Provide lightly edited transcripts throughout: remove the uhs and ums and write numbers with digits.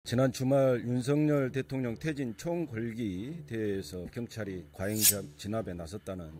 지난 주말 윤석열 대통령 퇴진 총궐기 대회에서 경찰이 과잉 진압에 나섰다는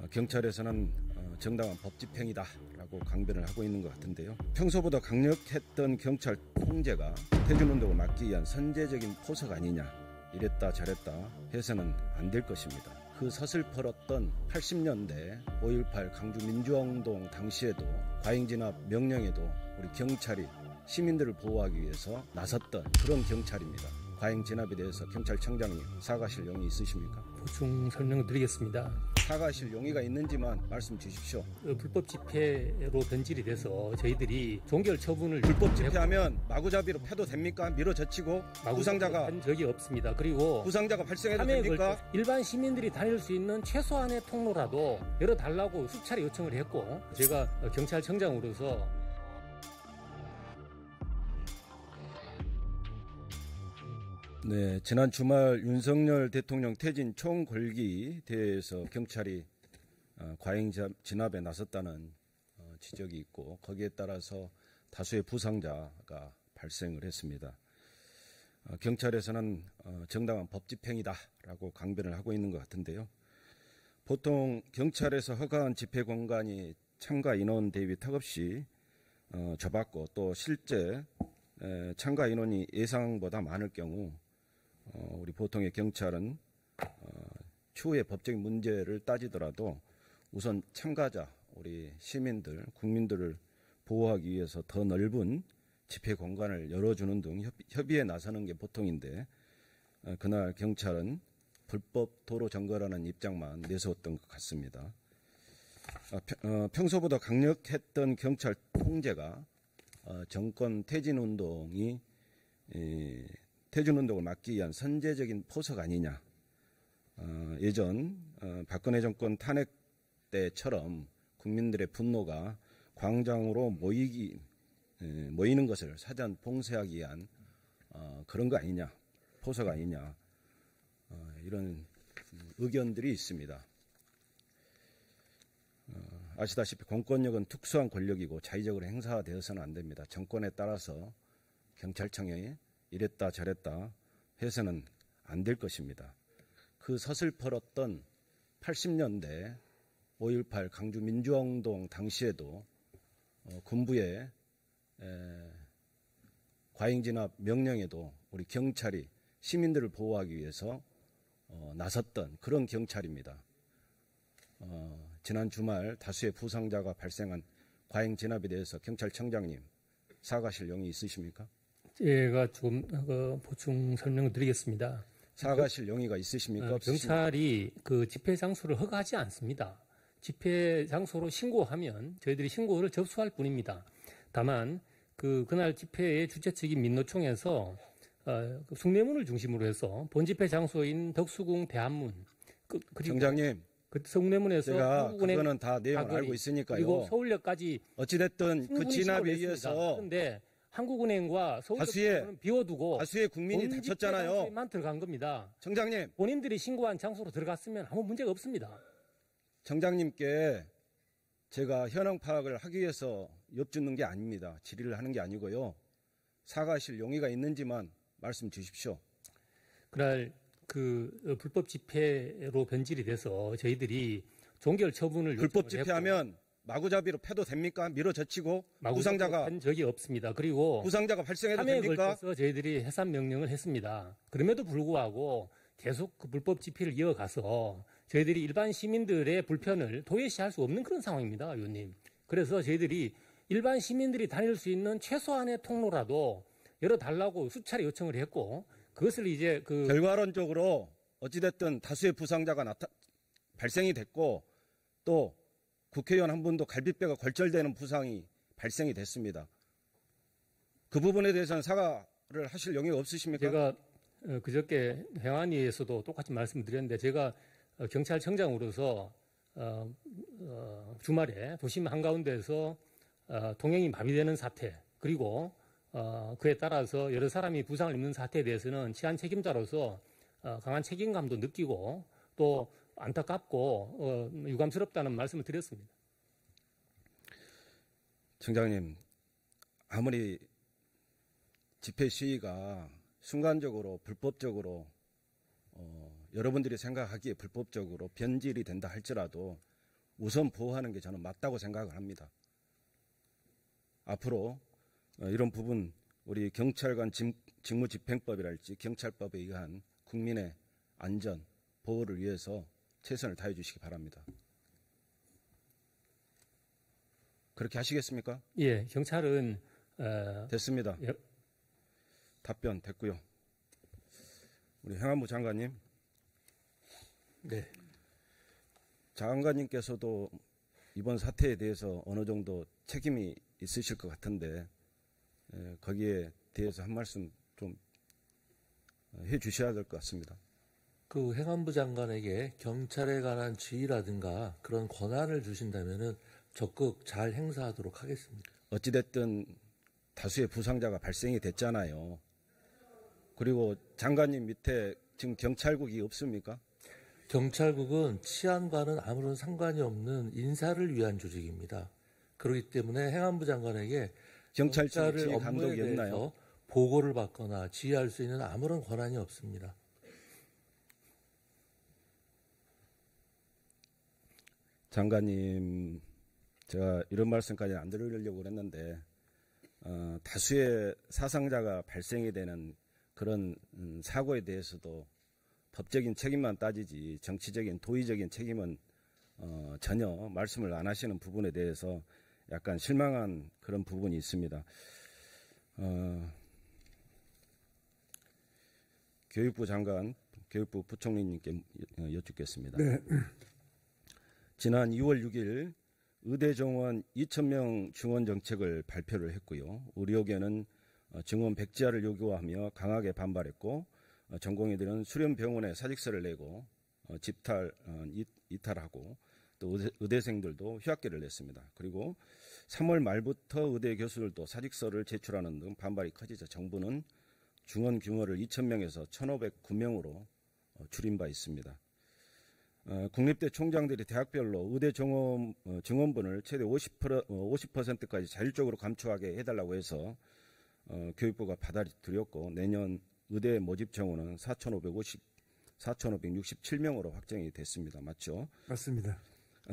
경찰에서는 정당한 법 집행이다라고 강변을 하고 있는 것 같은데요. 평소보다 강력했던 경찰 통제가 퇴진운동을 막기 위한 선제적인 포석 아니냐, 이랬다 저랬다 해서는 안 될 것입니다. 그 서슬퍼렀던 80년대 5.18 강주민주화운동 당시에도 과잉 진압 명령에도 우리 경찰이 시민들을 보호하기 위해서 나섰던 그런 경찰입니다. 과잉 진압에 대해서 경찰청장님 사과하실 용이 있으십니까? 보충 설명을 드리겠습니다. 사과하실 용의가 있는지만 말씀 주십시오. 불법 집회로 변질이 돼서 저희들이 종결 처분을 불법 집회하면 마구잡이로 패도 됩니까? 밀어젖히고 부상자가 한 적이 없습니다. 그리고 부상자가 발생해도 됩니까? 일반 시민들이 다닐 수 있는 최소한의 통로라도 열어달라고 수차례 요청을 했고, 제가 경찰청장으로서 네, 지난 주말 윤석열 대통령 퇴진 총궐기 대회에서 경찰이 과잉 진압에 나섰다는 지적이 있고, 거기에 따라서 다수의 부상자가 발생을 했습니다. 경찰에서는 정당한 법 집행이다라고 강변을 하고 있는 것 같은데요. 보통 경찰에서 허가한 집회 공간이 참가 인원 대비 턱없이 좁았고, 또 실제 참가 인원이 예상보다 많을 경우 우리 보통의 경찰은 추후에 법적인 문제를 따지더라도 우선 참가자, 우리 시민들, 국민들을 보호하기 위해서 더 넓은 집회 공간을 열어주는 등 협의에 나서는 게 보통인데, 그날 경찰은 불법 도로 점거라는 입장만 내세웠던 것 같습니다. 평소보다 강력했던 경찰 통제가 정권 퇴진운동이 퇴진운동을 막기 위한 선제적인 포석 아니냐. 예전 박근혜 정권 탄핵 때처럼 국민들의 분노가 광장으로 모이는 것을 사전 봉쇄하기 위한 그런 거 아니냐, 포석 아니냐, 이런 의견들이 있습니다. 아시다시피 공권력은 특수한 권력이고 자의적으로 행사되어서는 안 됩니다. 정권에 따라서 경찰청이 이랬다 저랬다 해서는 안 될 것입니다. 그 서슬퍼렀던 80년대 5.18 강주민주화운동 당시에도 군부의 과잉 진압 명령에도 우리 경찰이 시민들을 보호하기 위해서 나섰던 그런 경찰입니다. 지난 주말 다수의 부상자가 발생한 과잉 진압에 대해서 경찰청장님 사과하실 용이 있으십니까? 제가 좀 보충 설명을 드리겠습니다. 사과하실 용의가 있으십니까? 경찰이 그 집회 장소를 허가하지 않습니다. 집회 장소로 신고하면 저희들이 신고를 접수할 뿐입니다. 다만 그날 집회의 주최 측인 민노총에서 숭례문을 중심으로 해서 본집회 장소인 덕수궁 대한문 그리고 청장님, 그 숭례문에서 제가 그거는 다 내용을 알고 있으니까요. 그리고 서울역까지 어찌됐든 그 진압에 의해서 그런데 한국은행과 서울역은 비워두고 다수의 국민이 다쳤잖아요. 만 들어간 겁니다. 청장님, 본인들이 신고한 장소로 들어갔으면 아무 문제가 없습니다. 청장님께 제가 현황 파악을 하기 위해서 엿주는 게 아닙니다. 질의를 하는 게 아니고요. 사과하실 용의가 있는지만 말씀 주십시오. 그날 불법 집회로 변질이 돼서 저희들이 종결 처분을 불법 집회하면 마구잡이로 패도 됩니까? 밀어젖히고 부상자가 한 적이 없습니다. 그리고 부상자가 발생해도 됩니까? 걸쳐서 저희들이 해산 명령을 했습니다. 그럼에도 불구하고 계속 그 불법 집회를 이어가서 저희들이 일반 시민들의 불편을 도외시할 수 없는 그런 상황입니다, 의원님. 그래서 저희들이 일반 시민들이 다닐 수 있는 최소한의 통로라도 열어달라고 수차례 요청을 했고, 그것을 이제 결과론적으로 어찌됐든 다수의 부상자가 발생이 됐고, 또 국회의원 한 분도 갈비뼈가 골절되는 부상이 발생이 됐습니다. 그 부분에 대해서는 사과를 하실 용의가 없으십니까? 제가 그저께 행안위에서도 똑같이 말씀드렸는데, 제가 경찰청장으로서 주말에 도심 한가운데에서 통행이 마비되는 사태, 그리고 그에 따라서 여러 사람이 부상을 입는 사태에 대해서는 치안 책임자로서 강한 책임감도 느끼고 또 안타깝고 유감스럽다는 말씀을 드렸습니다. 청장님, 아무리 집회 시위가 순간적으로 불법적으로 여러분들이 생각하기에 불법적으로 변질이 된다 할지라도 우선 보호하는 게 저는 맞다고 생각을 합니다. 앞으로 이런 부분 우리 경찰관 직무집행법이랄지 경찰법에 의한 국민의 안전, 보호를 위해서 최선을 다해 주시기 바랍니다. 그렇게 하시겠습니까? 예, 경찰은 됐습니다. 예. 답변 됐고요. 우리 행안부 장관님. 네. 장관님께서도 이번 사태에 대해서 어느 정도 책임이 있으실 것 같은데 거기에 대해서 한 말씀 좀 해주셔야 될 것 같습니다. 그 행안부 장관에게 경찰에 관한 지휘라든가 그런 권한을 주신다면은 적극 잘 행사하도록 하겠습니다. 어찌됐든 다수의 부상자가 발생이 됐잖아요. 그리고 장관님 밑에 지금 경찰국이 없습니까? 경찰국은 치안과는 아무런 상관이 없는 인사를 위한 조직입니다. 그렇기 때문에 행안부 장관에게 경찰청의 경찰을 지휘 업무에 감독이 대해서 없나요? 보고를 받거나 지휘할 수 있는 아무런 권한이 없습니다. 장관님, 제가 이런 말씀까지는 안 드리려고 그랬는데 다수의 사상자가 발생이 되는 그런 사고에 대해서도 법적인 책임만 따지지 정치적인 도의적인 책임은 전혀 말씀을 안 하시는 부분에 대해서 약간 실망한 그런 부분이 있습니다. 교육부 장관, 교육부 부총리님께 여쭙겠습니다. 네. 지난 2월 6일 의대 정원 2,000명 증원 정책을 발표를 했고요. 의료계는 증원 백지화를 요구하며 강하게 반발했고 전공의들은 수련병원에 사직서를 내고 이탈하고 또 의대생들도 휴학계를 냈습니다. 그리고 3월 말부터 의대 교수들도 사직서를 제출하는 등 반발이 커지자 정부는 증원 규모를 2,000명에서 1,509명으로 줄인 바 있습니다. 국립대 총장들이 대학별로 의대 증원분을 최대 50%까지 자율적으로 감축하게 해달라고 해서 교육부가 받아들였고 내년 의대 모집 정원은 4,567명으로 확정이 됐습니다. 맞죠? 맞습니다.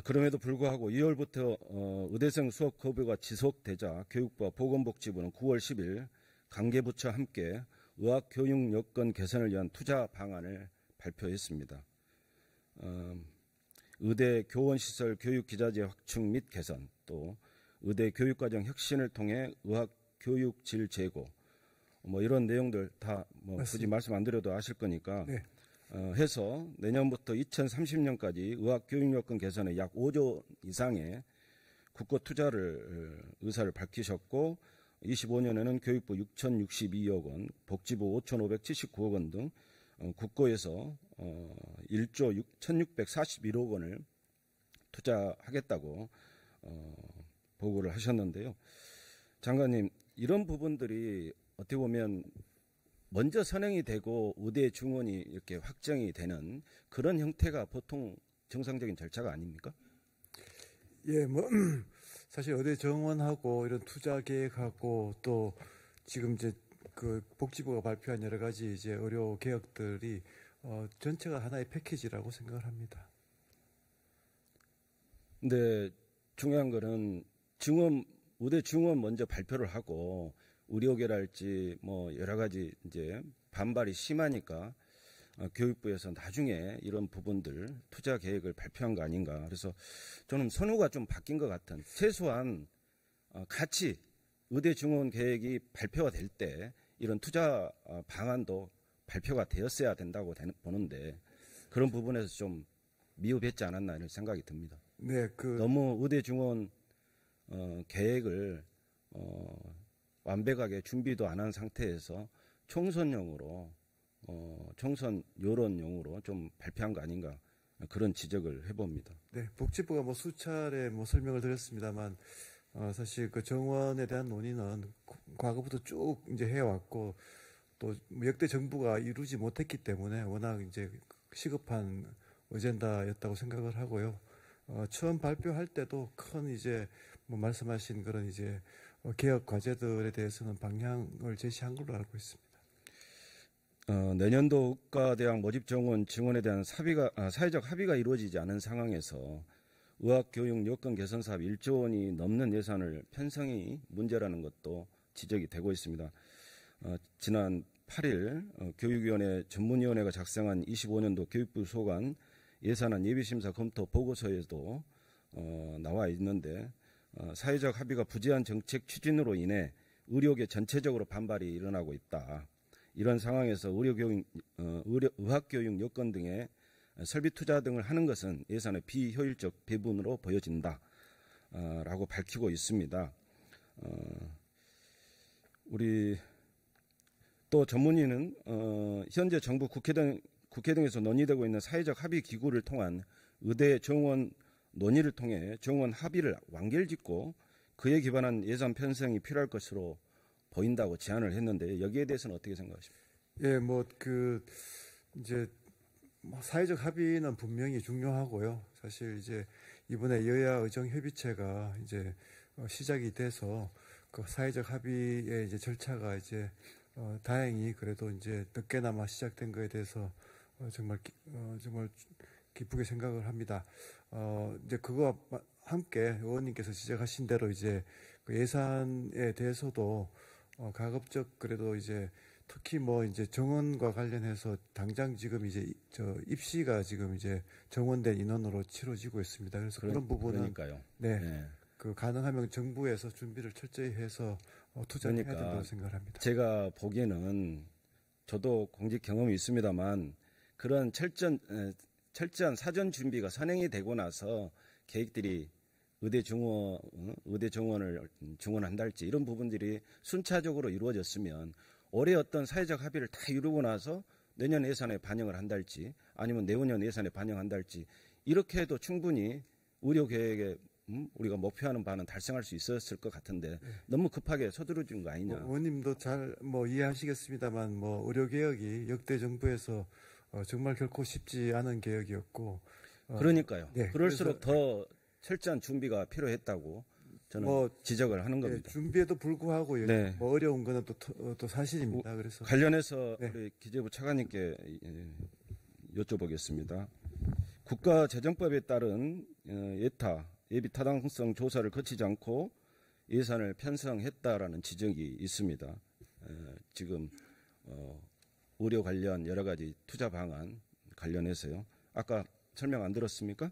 그럼에도 불구하고 2월부터 의대생 수업 거부가 지속되자 교육부와 보건복지부는 9월 10일 관계부처와 함께 의학교육 여건 개선을 위한 투자 방안을 발표했습니다. 의대 교원시설 교육기자재 확충 및 개선, 또 의대 교육과정 혁신을 통해 의학교육질 제고, 이런 내용들 다 굳이 말씀 안 드려도 아실 거니까 네. 해서 내년부터 2030년까지 의학교육여건 개선에 약 5조 이상의 국고 투자를 의사를 밝히셨고 25년에는 교육부 6,062억 원, 복지부 5,579억 원 등 국고에서 1조 1,641억 원을 투자하겠다고 보고를 하셨는데요. 장관님, 이런 부분들이 어떻게 보면 먼저 선행이 되고 의대 증원이 이렇게 확정이 되는 그런 형태가 보통 정상적인 절차가 아닙니까? 예, 사실 의대 정원하고 이런 투자 계획하고 또 지금 이제 그 복지부가 발표한 여러 가지 이제 의료 개혁들이 전체가 하나의 패키지라고 생각을 합니다. 근데 중요한 거는 의대 증원 먼저 발표를 하고 의료계랄지 여러 가지 이제 반발이 심하니까 교육부에서 나중에 이런 부분들 투자 계획을 발표한 거 아닌가. 그래서 저는 선호가 좀 바뀐 것 같은, 최소한 같이 의대 증원 계획이 발표가 될 때 이런 투자 방안도 발표가 되었어야 된다고 보는데 그런 부분에서 좀 미흡했지 않았나 이런 생각이 듭니다. 네, 너무 의대 증원 계획을 완벽하게 준비도 안 한 상태에서 총선용으로 총선 여론용으로 좀 발표한 거 아닌가 그런 지적을 해봅니다. 네, 복지부가 수차례 설명을 드렸습니다만 사실 그 정원에 대한 논의는 과거부터 쭉 이제 해왔고 또 역대 정부가 이루지 못했기 때문에 워낙 이제 시급한 어젠다였다고 생각을 하고요. 처음 발표할 때도 큰 이제 말씀하신 그런 이제 개혁 과제들에 대해서는 방향을 제시한 걸로 알고 있습니다. 내년도 의과대학 모집 정원 증원에 대한 사회적 합의가 이루어지지 않은 상황에서 의학교육 여건 개선 사업 1조 원이 넘는 예산을 편성이 문제라는 것도 지적이 되고 있습니다. 지난 8일 교육위원회 전문위원회가 작성한 25년도 교육부 소관 예산안 예비심사 검토 보고서에도 나와 있는데 사회적 합의가 부재한 정책 추진으로 인해 의료계 전체적으로 반발이 일어나고 있다. 이런 상황에서 의학교육 여건 등의 설비 투자 등을 하는 것은 예산의 비효율적 배분으로 보여진다. 라고 밝히고 있습니다. 우리 또 전문의는 현재 정부 국회 등에서 논의되고 있는 사회적 합의 기구를 통한 의대 정원 논의를 통해 정원 합의를 완결짓고 그에 기반한 예산 편성이 필요할 것으로 보인다고 제안을 했는데 여기에 대해서는 어떻게 생각하십니까? 예, 이제 사회적 합의는 분명히 중요하고요. 사실 이제 이번에 여야 의정 협의체가 이제 시작이 돼서 그 사회적 합의의 이제 절차가 이제 다행히 그래도 이제 늦게나마 시작된 거에 대해서 정말 기쁘게 생각을 합니다. 이제 그거와 함께 의원님께서 지적하신 대로 이제 그 예산에 대해서도 가급적 그래도 이제 특히 이제 정원과 관련해서 당장 지금 이제 입시가 지금 이제 정원된 인원으로 치러지고 있습니다. 그래서 그런 부분은 그러니까요. 네. 그 가능하면 정부에서 준비를 철저히 해서 투자를 해야 된다고 생각합니다. 제가 보기에는 저도 공직 경험이 있습니다만 그런 철저한 사전 준비가 선행이 되고 나서 계획들이 의대 정원을 증원한달지 이런 부분들이 순차적으로 이루어졌으면 올해 어떤 사회적 합의를 다 이루고 나서 내년 예산에 반영을 한달지 아니면 내후년 예산에 반영한달지 이렇게 해도 충분히 의료 계획에 우리가 목표하는 바는 달성할 수 있었을 것 같은데 너무 급하게 서두르진 거 아니냐. 의원님도 잘 이해하시겠습니다만 의료 개혁이 역대 정부에서 정말 결코 쉽지 않은 개혁이었고 그러니까요. 네, 그럴수록 더 철저한 준비가 필요했다고 저는 지적을 하는 겁니다. 네, 준비에도 불구하고 네. 어려운 거는 또 사실입니다. 그래서 관련해서 우리 기재부 차관님께 여쭤보겠습니다. 국가재정법에 따른 예비 타당성 조사를 거치지 않고 예산을 편성했다라는 지적이 있습니다. 지금 의료 관련 여러 가지 투자 방안 관련해서요. 아까 설명 안 들었습니까?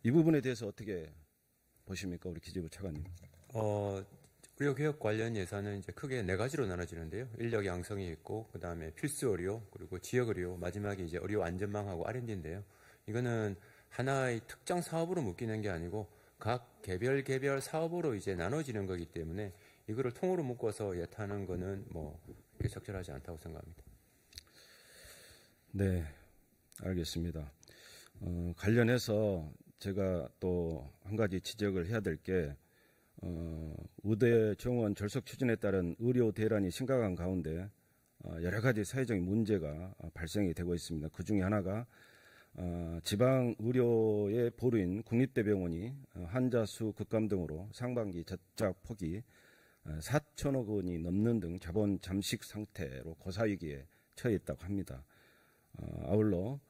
이 부분에 대해서 어떻게 보십니까, 우리 기재부 차관님? 의료개혁 관련 예산은 이제 크게 네 가지로 나눠지는데요. 인력 양성이 있고, 그 다음에 필수 의료, 그리고 지역 의료, 마지막에 이제 의료 안전망하고 R&D인데요. 이거는 하나의 특정 사업으로 묶이는 게 아니고 각 개별 사업으로 이제 나눠지는 거기 때문에 이거를 통으로 묶어서 예타하는 거는 그렇게 적절하지 않다고 생각합니다. 네, 알겠습니다. 관련해서 제가 또 한 가지 지적을 해야 될 게 의대 정원 절석 추진에 따른 의료 대란이 심각한 가운데 여러 가지 사회적인 문제가 발생이 되고 있습니다. 그 중에 하나가 지방 의료의 보루인 국립대병원이 환자 수 급감 등으로 상반기 적자 폭이 4천억 원이 넘는 등 자본 잠식 상태로 고사위기에 처해 있다고 합니다. 아울러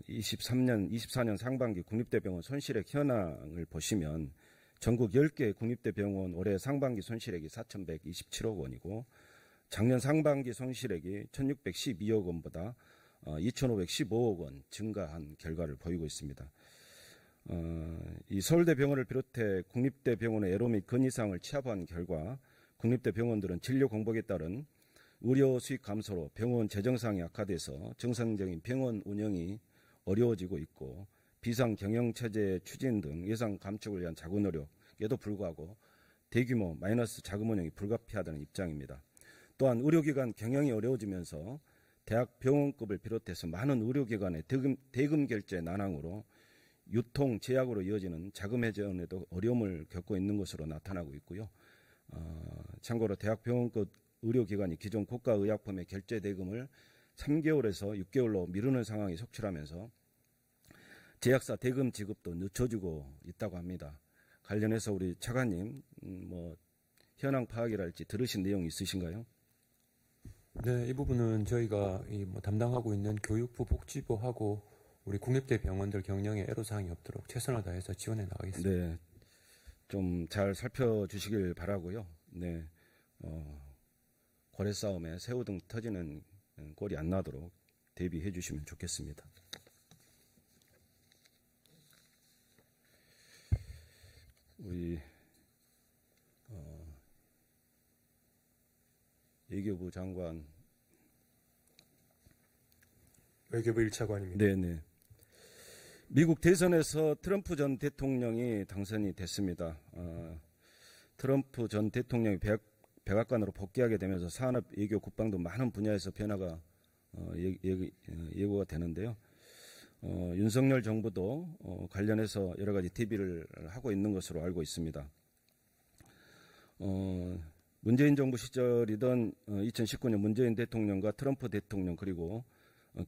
24년 상반기 국립대병원 손실액 현황을 보시면 전국 10개 국립대병원 올해 상반기 손실액이 4,127억 원이고 작년 상반기 손실액이 1,612억 원보다 2,515억 원 증가한 결과를 보이고 있습니다. 이 서울대병원을 비롯해 국립대병원의 애로 및 건의사항을 취합한 결과 국립대병원들은 진료 공복에 따른 의료 수익 감소로 병원 재정상이 악화돼서 정상적인 병원 운영이 어려워지고 있고 비상 경영체제 추진 등 예산 감축을 위한 자구 노력에도 불구하고 대규모 마이너스 자금 운영이 불가피하다는 입장입니다. 또한 의료기관 경영이 어려워지면서 대학 병원급을 비롯해서 많은 의료기관의 대금 결제 난항으로 유통 제약으로 이어지는 자금 회전에도 어려움을 겪고 있는 것으로 나타나고 있고요. 참고로 대학 병원급 의료기관이 기존 고가의약품의 결제 대금을 3개월에서 6개월로 미루는 상황이 속출하면서 제약사 대금 지급도 늦춰지고 있다고 합니다. 관련해서 우리 차관님 현황 파악이랄지 들으신 내용 있으신가요? 네, 이 부분은 저희가 담당하고 있는 교육부, 복지부하고 우리 국립대 병원들 경영에 애로사항이 없도록 최선을 다해서 지원해 나가겠습니다. 네, 좀 잘 살펴주시길 바라고요. 네, 고래 싸움에 새우 등 터지는 꼴이 안 나도록 대비해 주시면 좋겠습니다. 우리 외교부 장관. 외교부 1차관입니다. 네네. 미국 대선에서 트럼프 전 대통령이 당선이 됐습니다. 트럼프 전 대통령이 백악관으로 복귀하게 되면서 산업, 외교, 국방도 많은 분야에서 변화가 예고가 되는데요. 윤석열 정부도 관련해서 여러 가지 대비를 하고 있는 것으로 알고 있습니다. 문재인 정부 시절이던 2019년 문재인 대통령과 트럼프 대통령 그리고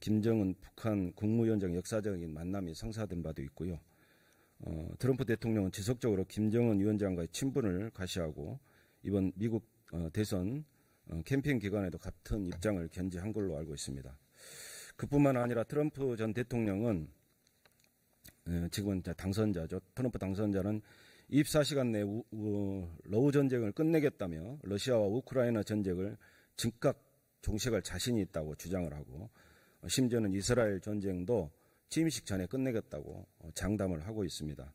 김정은 북한 국무위원장 역사적인 만남이 성사된 바도 있고요. 트럼프 대통령은 지속적으로 김정은 위원장과의 친분을 가시하고 이번 미국 대선 캠페인 기간에도 같은 입장을 견지한 걸로 알고 있습니다. 그뿐만 아니라 트럼프 전 대통령은 지금은 당선자죠. 트럼프 당선자는 24시간 내 러우 전쟁을 끝내겠다며 러시아와 우크라이나 전쟁을 즉각 종식할 자신이 있다고 주장을 하고 심지어는 이스라엘 전쟁도 취임식 전에 끝내겠다고 장담을 하고 있습니다.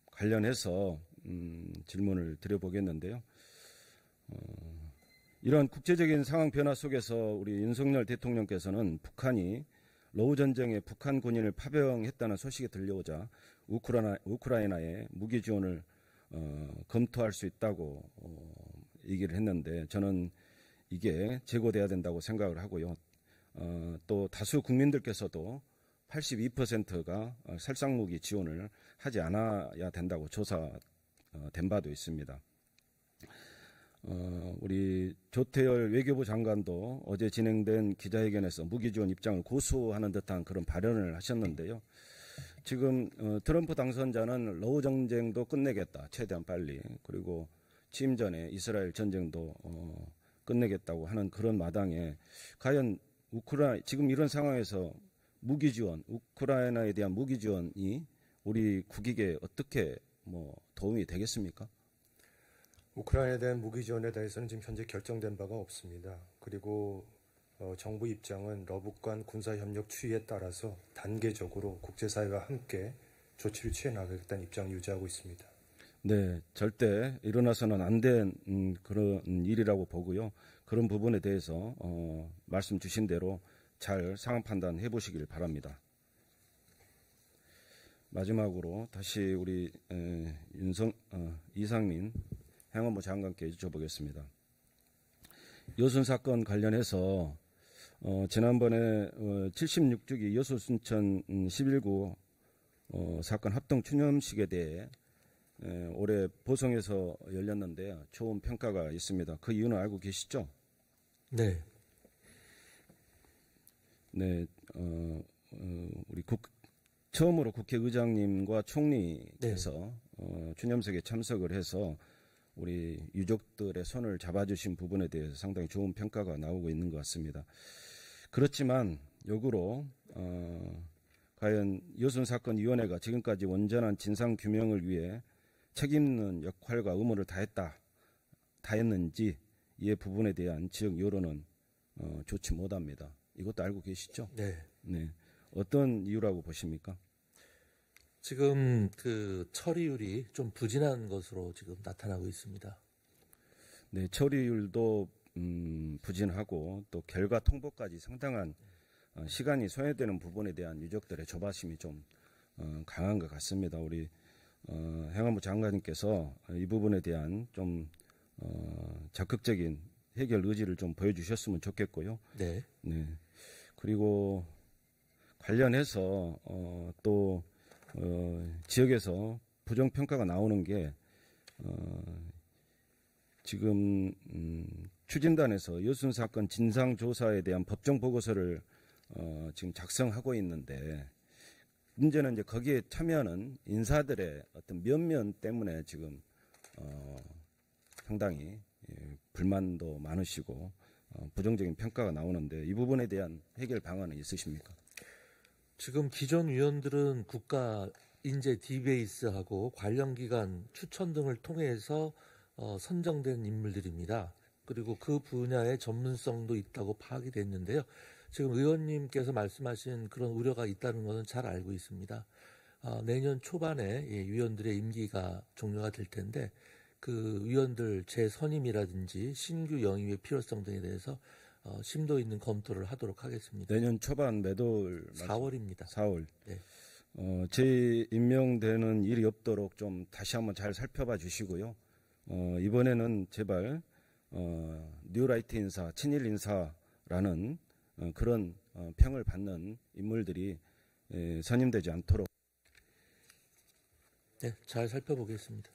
관련해서 질문을 드려보겠는데요. 이런 국제적인 상황 변화 속에서 우리 윤석열 대통령께서는 북한이 러우 전쟁에 북한 군인을 파병했다는 소식이 들려오자 우크라이나에 무기 지원을 검토할 수 있다고 얘기를 했는데 저는 이게 재고돼야 된다고 생각을 하고요. 또 다수 국민들께서도 82%가 살상무기 지원을 하지 않아야 된다고 조사된 바도 있습니다. 우리 조태열 외교부 장관도 어제 진행된 기자회견에서 무기 지원 입장을 고수하는 듯한 그런 발언을 하셨는데요. 지금 트럼프 당선자는 러우 전쟁도 끝내겠다, 최대한 빨리. 그리고 취임 전에 이스라엘 전쟁도 끝내겠다고 하는 그런 마당에 과연 지금 이런 상황에서 무기 지원, 우크라이나에 대한 무기 지원이 우리 국익에 어떻게 도움이 되겠습니까? 우크라이나에 대한 무기 지원에 대해서는 지금 현재 결정된 바가 없습니다. 그리고 정부 입장은 러북간 군사협력 추이에 따라서 단계적으로 국제사회와 함께 조치를 취해 나가겠다는 입장을 유지하고 있습니다. 네, 절대 일어나서는 안 된 그런 일이라고 보고요. 그런 부분에 대해서 말씀 주신 대로 잘 상황 판단해 보시길 바랍니다. 마지막으로 다시 우리 이상민 행안부 장관께 여쭤보겠습니다. 여순 사건 관련해서 지난번에 76주기 여수 순천 11구 사건 합동 추념식에 대해 올해 보성에서 열렸는데요. 좋은 평가가 있습니다. 그 이유는 알고 계시죠? 네. 네, 우리 처음으로 국회의장님과 총리께서 추념식에 참석을 해서 우리 유족들의 손을 잡아주신 부분에 대해서 상당히 좋은 평가가 나오고 있는 것 같습니다. 그렇지만 역으로 과연 여순 사건 위원회가 지금까지 온전한 진상 규명을 위해 책임있는 역할과 의무를 다했는지 이 부분에 대한 지역 여론은 좋지 못합니다. 이것도 알고 계시죠? 네. 네. 어떤 이유라고 보십니까? 지금 그 처리율이 좀 부진한 것으로 지금 나타나고 있습니다. 네, 처리율도 부진하고 또 결과 통보까지 상당한 시간이 소요되는 부분에 대한 유족들의 조바심이 좀 강한 것 같습니다. 우리 행안부 장관님께서 이 부분에 대한 좀 적극적인 해결 의지를 좀 보여주셨으면 좋겠고요. 네. 네. 그리고 관련해서 또 지역에서 부정평가가 나오는 게 지금 추진단에서 여순 사건 진상조사에 대한 법정 보고서를 지금 작성하고 있는데 문제는 이제 거기에 참여하는 인사들의 어떤 면면 때문에 지금 상당히 불만도 많으시고 부정적인 평가가 나오는데 이 부분에 대한 해결 방안은 있으십니까? 지금 기존 위원들은 국가 인재 디베이스하고 관련 기관 추천 등을 통해서 선정된 인물들입니다. 그리고 그 분야의 전문성도 있다고 파악이 됐는데요. 지금 의원님께서 말씀하신 그런 우려가 있다는 것은 잘 알고 있습니다. 내년 초반에 위원들의 임기가 종료가 될 텐데 그 위원들 재선임이라든지 신규 영입의 필요성 등에 대해서 심도 있는 검토를 하도록 하겠습니다. 내년 초반 매달 4월입니다. 4월. 네. 재임명되는 일이 없도록 좀 다시 한번 잘 살펴봐 주시고요. 이번에는 제발 뉴라이트 인사, 친일 인사라는 그런 평을 받는 인물들이 선임되지 않도록 네, 잘 살펴보겠습니다.